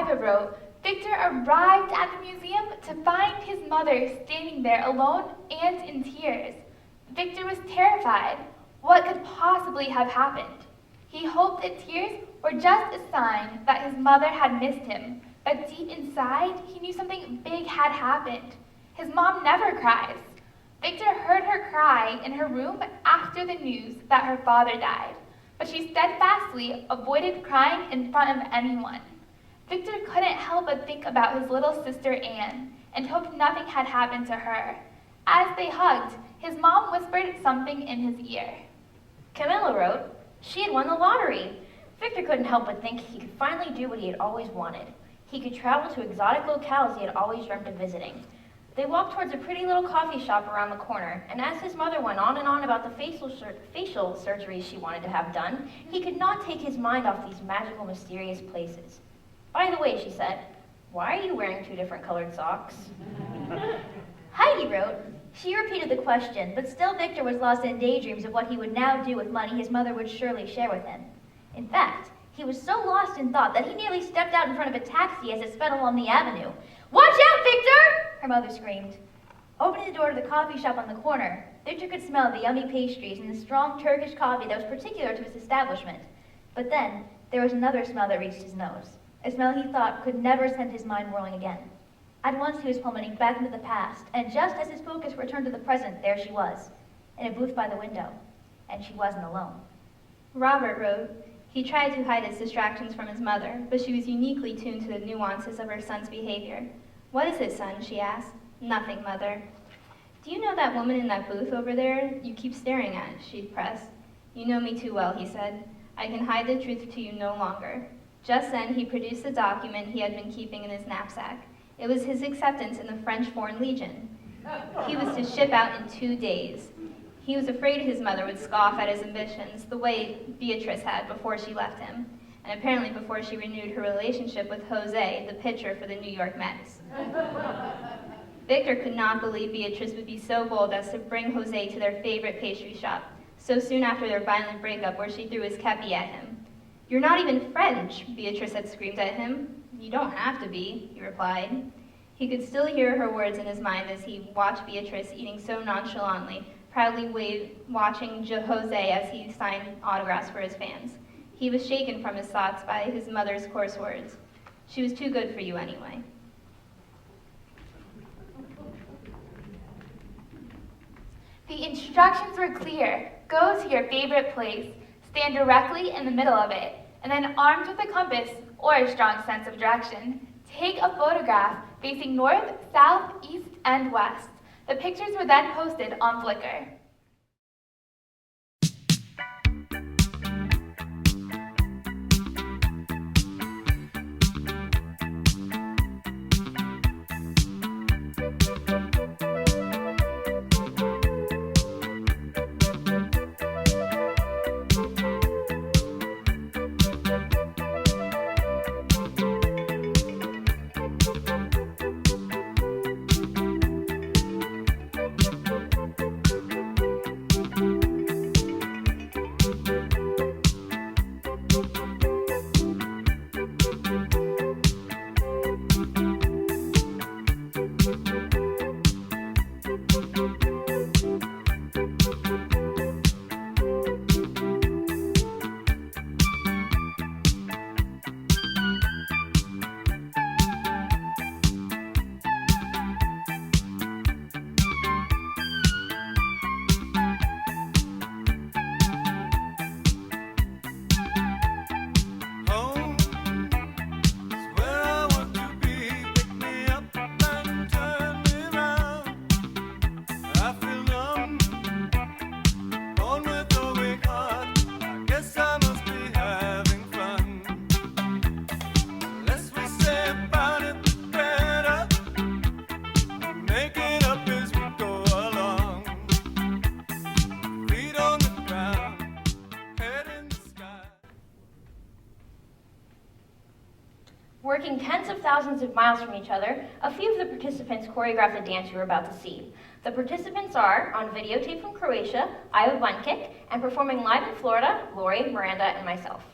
Martha wrote, Victor arrived at the museum to find his mother standing there alone and in tears. Victor was terrified. What could possibly have happened? He hoped the tears were just a sign that his mother had missed him, but deep inside, he knew something big had happened. His mom never cries. Victor heard her cry in her room after the news that her father died, but she steadfastly avoided crying in front of anyone. Victor couldn't help but think about his little sister Anne and hoped nothing had happened to her. As they hugged, his mom whispered something in his ear. Camilla wrote, she had won the lottery. Victor couldn't help but think he could finally do what he had always wanted. He could travel to exotic locales he had always dreamt of visiting. They walked towards a pretty little coffee shop around the corner, and as his mother went on and on about the facial surgeries she wanted to have done, he could not take his mind off these magical, mysterious places. By the way, she said, why are you wearing 2 different colored socks? Heidi wrote, she repeated the question, but still Victor was lost in daydreams of what he would now do with money his mother would surely share with him. In fact, he was so lost in thought that he nearly stepped out in front of a taxi as it sped along the avenue. Watch out, Victor! Her mother screamed. Opening the door to the coffee shop on the corner, Victor could smell the yummy pastries and the strong Turkish coffee that was particular to his establishment. But then, there was another smell that reached his nose, a smell he thought could never send his mind whirling again. At once he was plummeting back into the past, and just as his focus returned to the present, there she was, in a booth by the window, and she wasn't alone. Robert wrote, he tried to hide his distractions from his mother, but she was uniquely tuned to the nuances of her son's behavior. What is it, son? She asked. Nothing, Mother. Do you know that woman in that booth over there you keep staring at? She pressed. You know me too well, he said. I can hide the truth to you no longer. Just then he produced the document he had been keeping in his knapsack. It was his acceptance in the French Foreign Legion. He was to ship out in 2 days. He was afraid his mother would scoff at his ambitions, the way Beatrice had before she left him, and apparently before she renewed her relationship with Jose, the pitcher for the New York Mets. Victor could not believe Beatrice would be so bold as to bring Jose to their favorite pastry shop, so soon after their violent breakup where she threw his kepi at him. You're not even French, Beatrice had screamed at him. You don't have to be, he replied. He could still hear her words in his mind as he watched Beatrice eating so nonchalantly, proudly watching Jose as he signed autographs for his fans. He was shaken from his thoughts by his mother's coarse words. She was too good for you anyway. The instructions were clear. Go to your favorite place, stand directly in the middle of it, and then armed with a compass or a strong sense of direction, take a photograph facing north, south, east, and west. The pictures were then posted on Flickr. Working tens of thousands of miles from each other, a few of the participants choreographed the dance you are about to see. The participants are, on videotape from Croatia, Iva Vankic, and performing live in Florida, Lori, Miranda, and myself.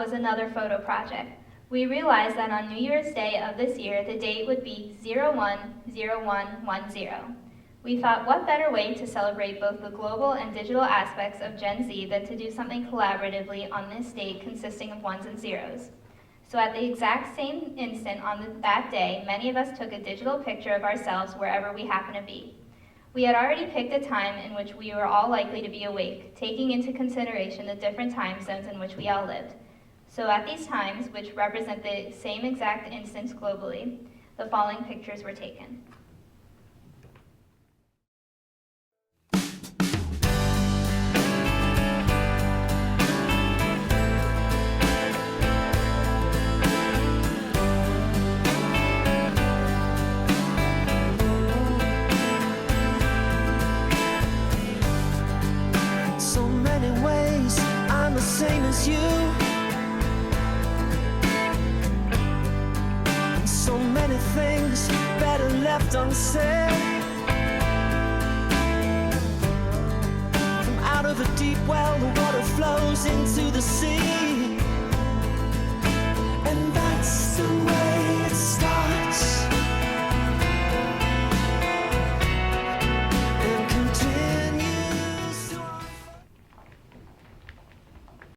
was another photo project. We realized that on New Year's Day of this year, the date would be 010110. We thought, what better way to celebrate both the global and digital aspects of Gen Z than to do something collaboratively on this date consisting of ones and zeros. So at the exact same instant on that day, many of us took a digital picture of ourselves wherever we happen to be. We had already picked a time in which we were all likely to be awake, taking into consideration the different time zones in which we all lived. So at these times, which represent the same exact instance globally, the following pictures were taken. So many ways I'm the same as you. So many things better left unsaid. From out of a deep well, the water flows into the sea.